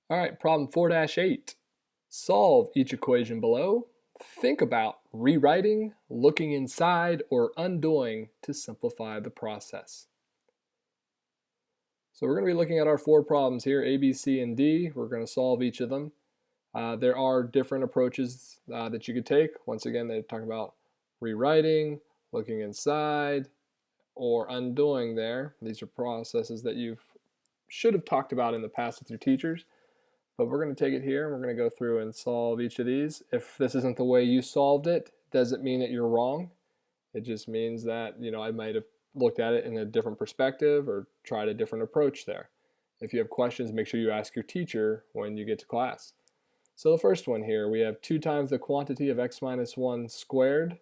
All right, problem 4-8. Solve each equation below. Think about rewriting, looking inside, or undoing to simplify the process. So we're going to be looking at our four problems here, A, B, C, and D. We're going to solve each of them. There are different approaches that you could take. Once again, they talk about rewriting, looking inside, or undoing there. These are processes that you should have talked about in the past with your teachers. But we're going to take it here and we're going to go through and solve each of these. If this isn't the way you solved it, doesn't mean that you're wrong. It just means that, I might have looked at it in a different perspective or tried a different approach there. If you have questions, make sure you ask your teacher when you get to class. So the first one here, we have 2 times the quantity of x minus 1 squared.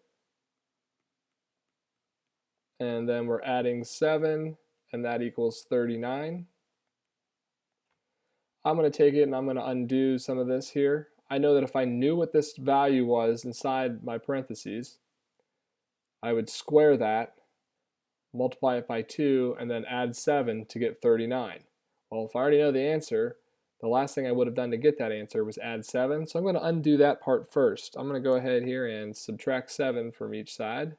And then we're adding 7, and that equals 39. I'm going to take it and I'm going to undo some of this here. I know that if I knew what this value was inside my parentheses, I would square that, multiply it by 2, and then add 7 to get 39. Well, if I already know the answer, the last thing I would have done to get that answer was add 7. So I'm going to undo that part first. I'm going to go ahead here and subtract 7 from each side.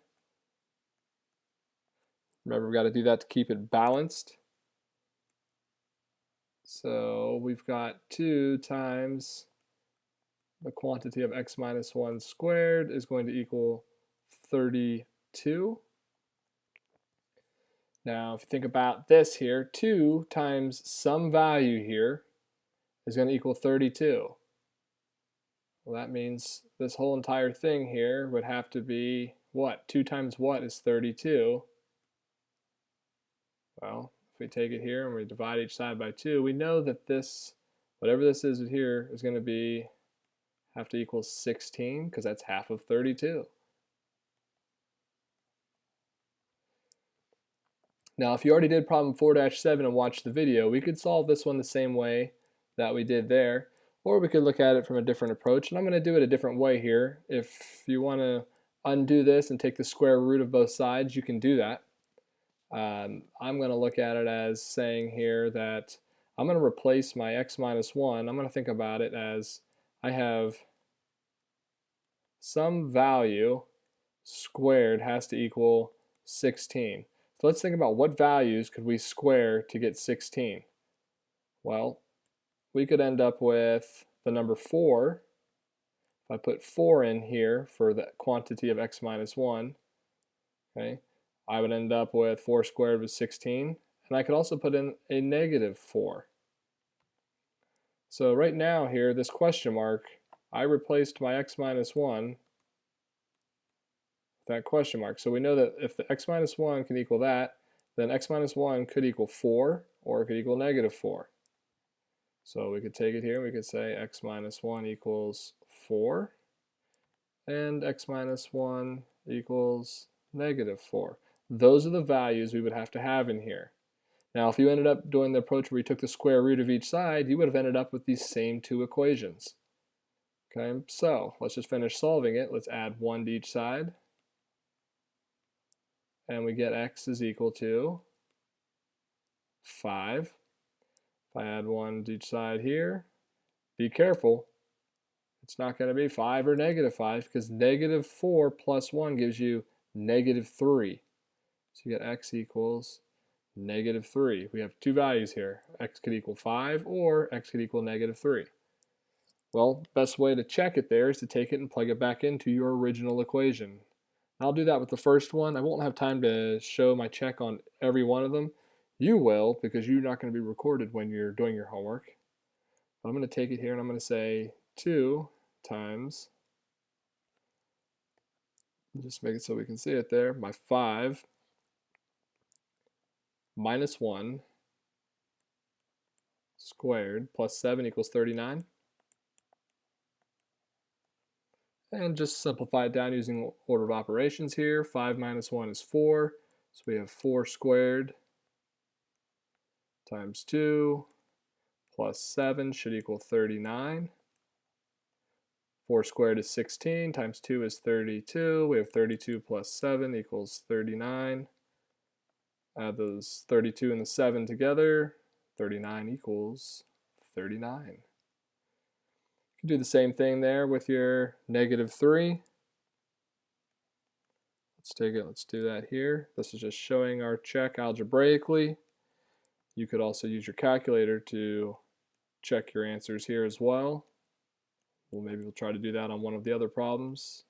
Remember, we've got to do that to keep it balanced. So we've got 2 times the quantity of x minus 1 squared is going to equal 32. Now, if you think about this here, 2 times some value here is going to equal 32. Well, that means this whole entire thing here would have to be what? 2 times what is 32? Well, if we take it here and we divide each side by 2, we know that this, whatever this is here, is going to have to equal 16 because that's half of 32. Now, if you already did problem 4-7 and watched the video, we could solve this one the same way that we did there, or we could look at it from a different approach, and I'm going to do it a different way here. If you want to undo this and take the square root of both sides, you can do that. I'm going to look at it as saying here that I'm going to replace my x minus 1. I'm going to think about it as I have some value squared has to equal 16. So let's think about what values could we square to get 16. Well, we could end up with the number 4. If I put 4 in here for the quantity of x minus 1, okay, I would end up with 4 squared was 16. And I could also put in a negative 4. So right now here, this question mark, I replaced my x minus 1 with that question mark. So we know that if the x minus 1 can equal that, then x minus 1 could equal 4, or it could equal negative 4. So we could take it here and we could say x minus 1 equals 4, and x minus 1 equals negative 4. Those are the values we would have to have in here. Now, if you ended up doing the approach where you took the square root of each side, you would have ended up with these same 2 equations. Okay, so let's just finish solving it. Let's add 1 to each side. And we get x is equal to 5. If I add 1 to each side here, be careful. It's not going to be 5 or negative 5 because negative 4 plus 1 gives you negative 3. So you get x equals negative 3. We have 2 values here. X could equal 5 or x could equal negative 3. Well, the best way to check it there is to take it and plug it back into your original equation. I'll do that with the first one. I won't have time to show my check on every one of them. You will, because you're not going to be recorded when you're doing your homework. But I'm going to take it here and I'm going to say 2 times, just make it so we can see it there, my 5 minus 1 squared plus 7 equals 39. And just simplify it down using order of operations here. 5 minus 1 is 4. So we have 4 squared times 2 plus 7 should equal 39. 4 squared is 16 times 2 is 32. We have 32 plus 7 equals 39. Add those 32 and the 7 together. 39 equals 39. You can do the same thing there with your -3. Let's take it, let's do that here. This is just showing our check algebraically. You could also use your calculator to check your answers here as well. Well, maybe we'll try to do that on one of the other problems.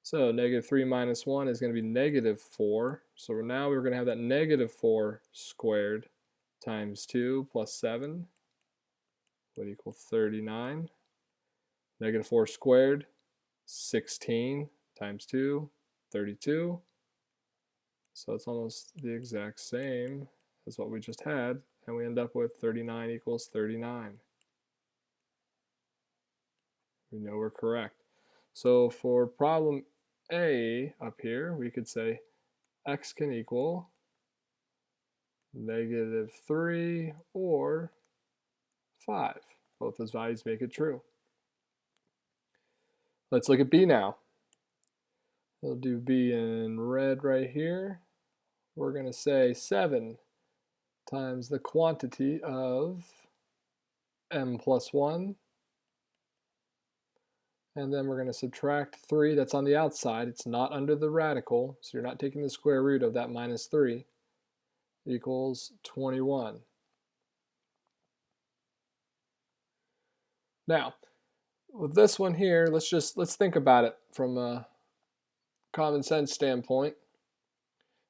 So -3 minus 1 is going to be -4. So now we're going to have that -4 squared times 2 plus 7 would equal 39. -4 squared, 16 times 2, 32. So it's almost the exact same as what we just had, and we end up with 39 equals 39. We know we're correct. So for problem A up here, we could say x can equal -3 or 5. Both those values make it true. Let's look at B now. We'll do B in red right here. We're going to say 7 times the quantity of m plus 1. And then we're going to subtract 3. That's on the outside. It's not under the radical, so you're not taking the square root of that -3. Equals 21. Now, with this one here, let's think about it from a common sense standpoint.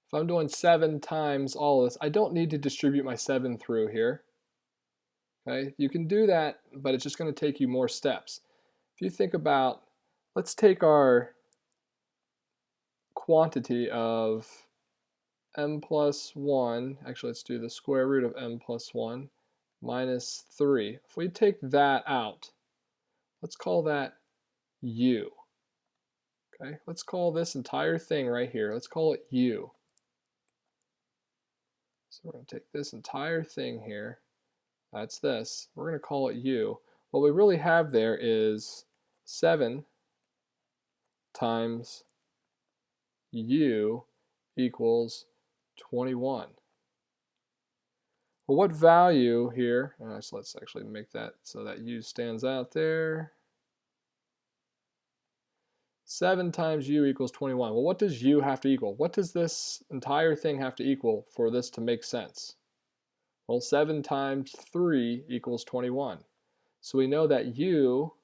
If I'm doing 7 times all of this, I don't need to distribute my 7 through here. Okay, you can do that, but it's just going to take you more steps. If you think about, let's take our quantity of m plus 1, actually let's do the square root of m plus 1 minus 3. If we take that out, let's call that u. Okay, let's call this entire thing right here, let's call it u. So we're going to take this entire thing here, that's this, we're going to call it u. What we really have there is 7 times u equals 21. Well, what value here, so let's actually make that so that u stands out there. 7 times u equals 21. Well, what does u have to equal? What does this entire thing have to equal for this to make sense? Well, 7 times 3 equals 21. So we know that u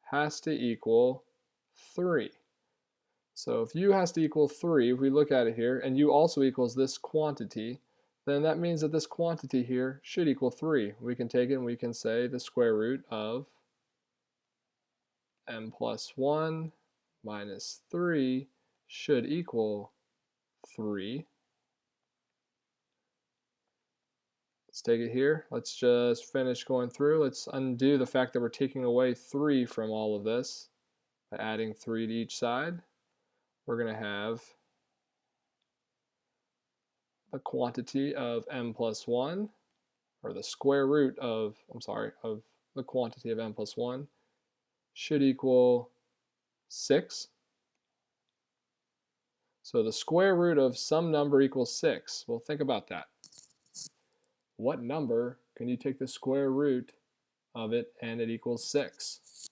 has to equal 3. So if u has to equal 3, if we look at it here, and u also equals this quantity, then that means that this quantity here should equal 3. We can take it and we can say the square root of m plus 1 minus 3 should equal 3. Let's take it here. Let's just finish going through. Let's undo the fact that we're taking away 3 from all of this by adding 3 to each side. We're going to have the quantity of m plus 1, or the square root of, of the quantity of m plus 1 should equal 6. So the square root of some number equals 6. Well, think about that. What number can you take the square root of it and it equals 6?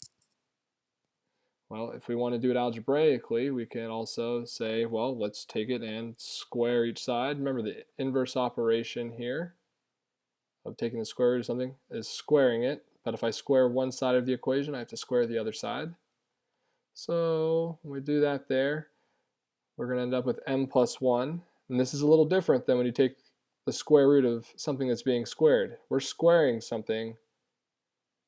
Well, if we want to do it algebraically, we can also say, well, let's take it and square each side. Remember, the inverse operation here of taking the square root of something is squaring it. But if I square one side of the equation, I have to square the other side. So when we do that there, we're going to end up with m plus 1. And this is a little different than when you take the square root of something that's being squared. We're squaring something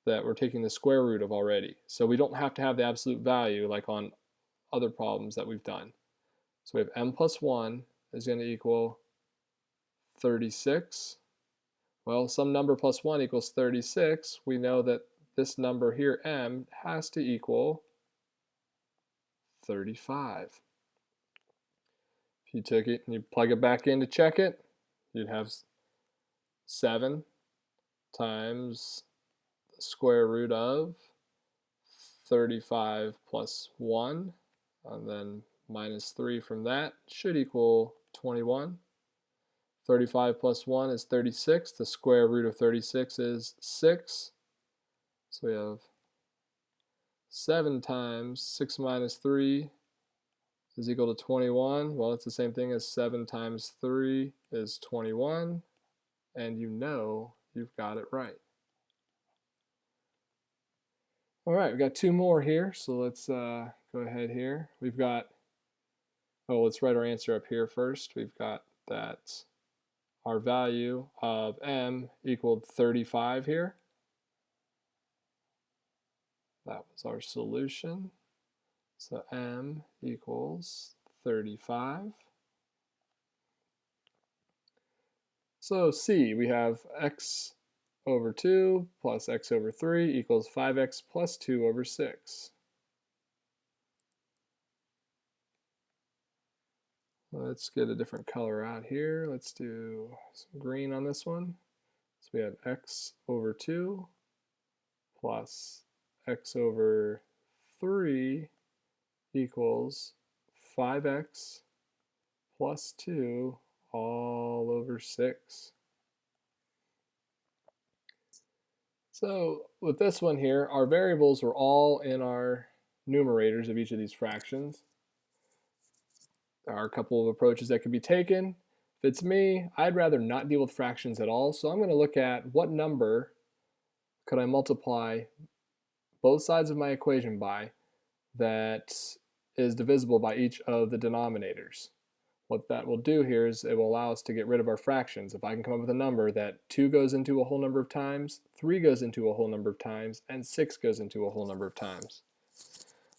that we're taking the square root of already. So we don't have to have the absolute value like on other problems that we've done. So we have m plus 1 is going to equal 36. Well, some number plus 1 equals 36. We know that this number here, m, has to equal 35. If you took it and you plug it back in to check it, you'd have 7 times the square root of 35 plus 1, and then minus 3 from that should equal 21. 35 plus 1 is 36. The square root of 36 is 6. So we have 7 times 6 minus 3 is equal to 21. Well, it's the same thing as 7 times 3 is 21. And you know you've got it right. All right, we've got 2 more here. So let's go ahead here. We've got, oh, let's write our answer up here first. We've got that our value of m equaled 35 here. That was our solution. So m equals 35. So C, we have x over 2 plus x over 3 equals 5x plus 2 over 6. Let's get a different color out here. Let's do some green on this one. So we have x over 2 plus x over 3 equals 5x plus 2 all over 6. So with this one here, our variables are all in our numerators of each of these fractions. There are a couple of approaches that could be taken. If it's me, I'd rather not deal with fractions at all, so I'm going to look at what number could I multiply both sides of my equation by that is divisible by each of the denominators. What that will do here is it will allow us to get rid of our fractions. If I can come up with a number that 2 goes into a whole number of times, 3 goes into a whole number of times, and 6 goes into a whole number of times.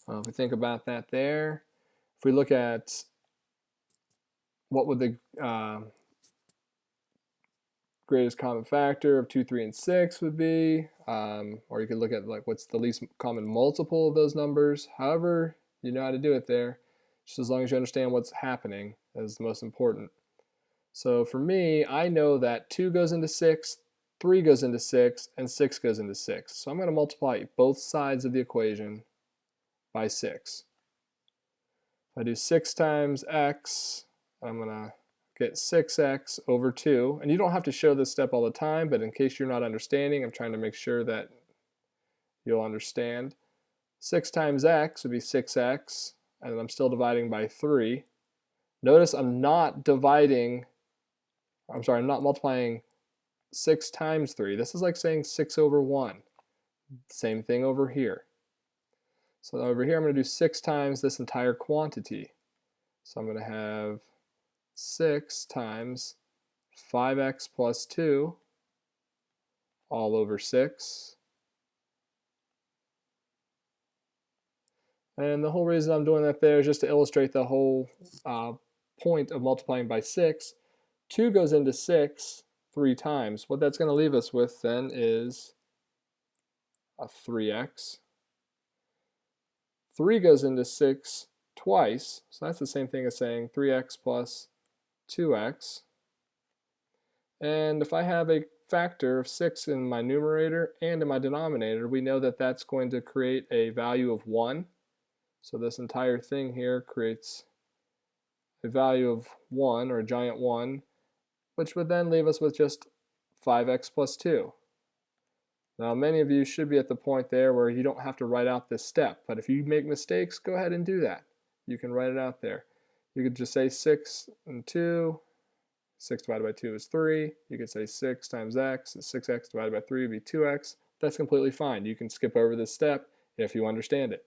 If we think about that there, if we look at what would the greatest common factor of 2, 3, and 6 would be, or you could look at like what's the least common multiple of those numbers. However, you know how to do it there. Just as long as you understand what's happening is the most important. So for me, I know that 2 goes into 6, 3 goes into 6, and 6 goes into 6. So I'm going to multiply both sides of the equation by 6. If I do 6 times x, I'm going to get 6x over 2. And you don't have to show this step all the time, but in case you're not understanding, I'm trying to make sure that you'll understand. 6 times x would be 6x, and I'm still dividing by 3. Notice I'm not multiplying 6 times 3. This is like saying 6 over 1. Same thing over here. So over here I'm going to do 6 times this entire quantity. So I'm going to have 6 times 5x plus 2 all over 6. And the whole reason I'm doing that there is just to illustrate the whole point of multiplying by 6. 2 goes into 6 3 times. What that's going to leave us with then is a 3x. 3 goes into 6 twice, so that's the same thing as saying 3x plus 2x. And if I have a factor of 6 in my numerator and in my denominator, we know that that's going to create a value of 1. So this entire thing here creates a value of 1, or a giant 1, which would then leave us with just 5x plus 2. Now many of you should be at the point there where you don't have to write out this step, but if you make mistakes, go ahead and do that. You can write it out there. You could just say 6 and 2, 6 divided by 2 is 3. You could say 6 times x is 6x divided by 3 would be 2x. That's completely fine. You can skip over this step if you understand it.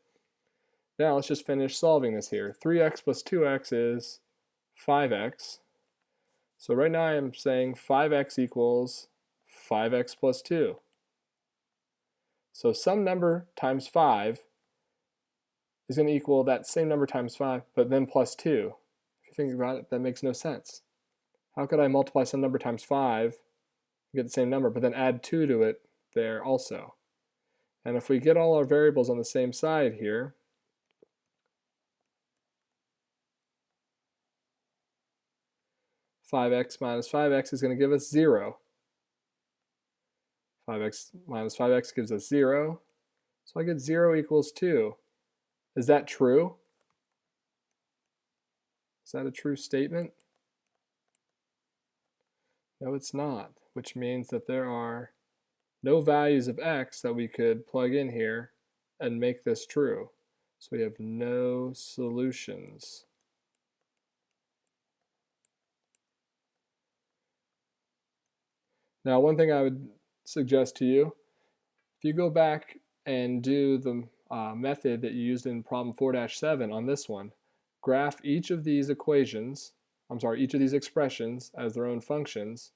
Now let's just finish solving this here. 3x plus 2x is 5x. So right now I'm saying 5x equals 5x plus 2. So some number times 5 is going to equal that same number times 5, but then plus 2. If you think about it, that makes no sense. How could I multiply some number times 5 and get the same number, but then add 2 to it there also? And if we get all our variables on the same side here, 5x minus 5x is going to give us 0. 5x minus 5x gives us 0. So I get 0 equals 2. Is that true? Is that a true statement? No, it's not, which means that there are no values of x that we could plug in here and make this true. So we have no solutions. Now, one thing I would suggest to you, if you go back and do the method that you used in problem 4-7 on this one, graph each of these equations, each of these expressions as their own functions,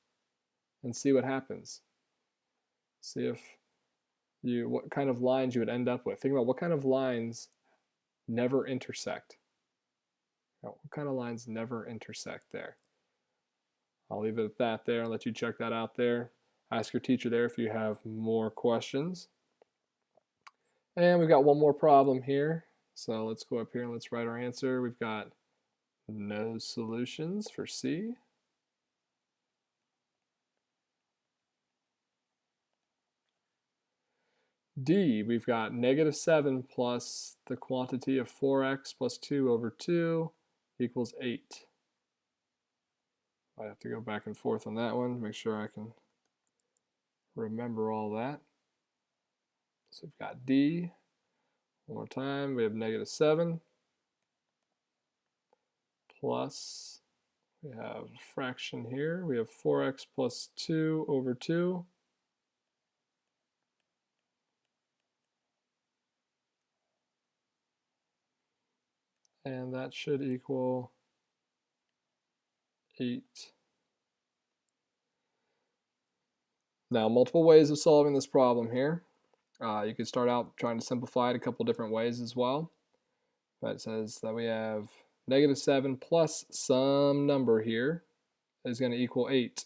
and see what happens. See if what kind of lines you would end up with. Think about what kind of lines never intersect. What kind of lines never intersect there? I'll leave it at that there and let you check that out there. Ask your teacher there if you have more questions. And we've got one more problem here. So let's go up here and let's write our answer. We've got no solutions for C. D, we've got -7 plus the quantity of 4x plus 2 over 2 equals 8. I have to go back and forth on that one to make sure I can remember all that. So we've got D. One more time, we have -7 plus, we have a fraction here, we have 4x plus 2 over 2. And that should equal 8. Now, multiple ways of solving this problem here. You could start out trying to simplify it a couple different ways as well. But it says that we have -7 plus some number here is going to equal 8.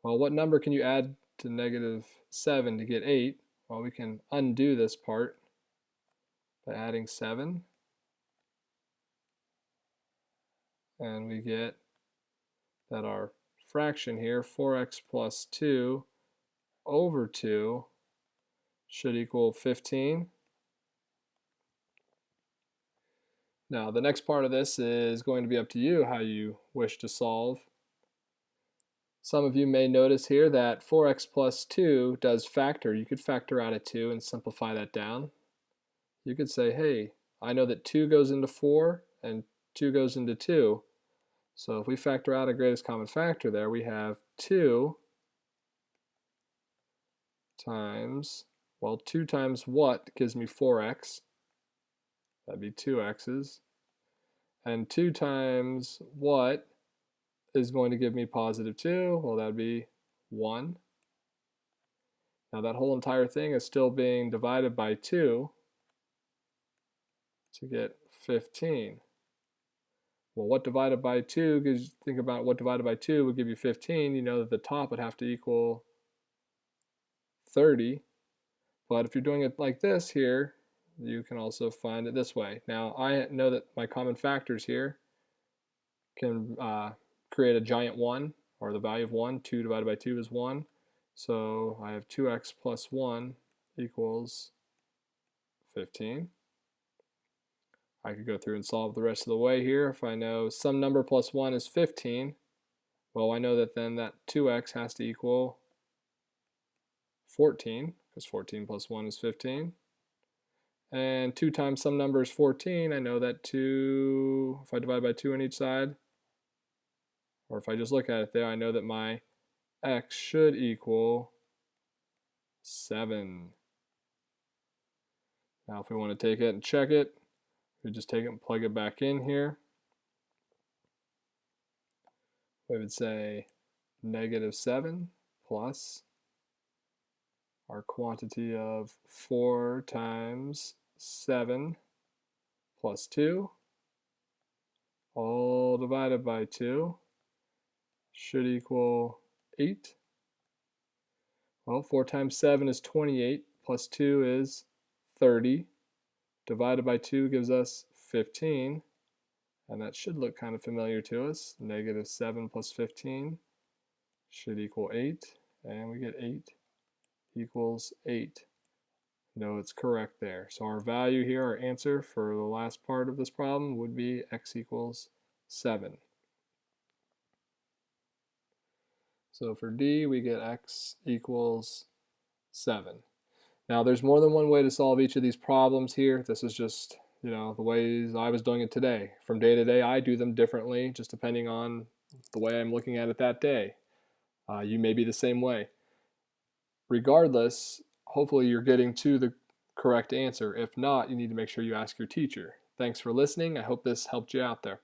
Well, what number can you add to -7 to get 8? Well, we can undo this part by adding 7. And we get that our fraction here, 4x plus 2 over 2, should equal 15. Now, the next part of this is going to be up to you how you wish to solve. Some of you may notice here that 4x plus 2 does factor. You could factor out a 2 and simplify that down. You could say, hey, I know that 2 goes into 4 and 2 goes into 2. So if we factor out a greatest common factor there, we have 2 times, well, 2 times what gives me 4x? That'd be 2x's. And 2 times what is going to give me positive 2? Well, that'd be 1. Now that whole entire thing is still being divided by 2 to get 15. Well, what divided by 2, because think about what divided by 2 would give you 15, you know that the top would have to equal 30. But if you're doing it like this here, you can also find it this way. Now, I know that my common factors here can create a giant 1, or the value of 1. 2 divided by 2 is 1. So I have 2x plus 1 equals 15. I could go through and solve the rest of the way here. If I know some number plus 1 is 15, well, I know that then that 2x has to equal 14, because 14 plus 1 is 15. And 2 times some number is 14. I know that 2, if I divide by 2 on each side, or if I just look at it there, I know that my x should equal 7. Now if we want to take it and check it, we just take it and plug it back in here. We would say -7 plus our quantity of 4 times 7 plus 2, all divided by 2, should equal 8. Well, 4 times 7 is 28, plus 2 is 30. Divided by 2 gives us 15, and that should look kind of familiar to us. -7 plus 15 should equal 8, and we get 8 equals 8. No, it's correct there. So our value here, our answer for the last part of this problem would be x equals 7. So for D, we get x equals 7. Now there's more than one way to solve each of these problems here. This is just, the ways I was doing it today. From day to day, I do them differently, just depending on the way I'm looking at it that day. You may be the same way. Regardless, hopefully you're getting to the correct answer. If not, you need to make sure you ask your teacher. Thanks for listening. I hope this helped you out there.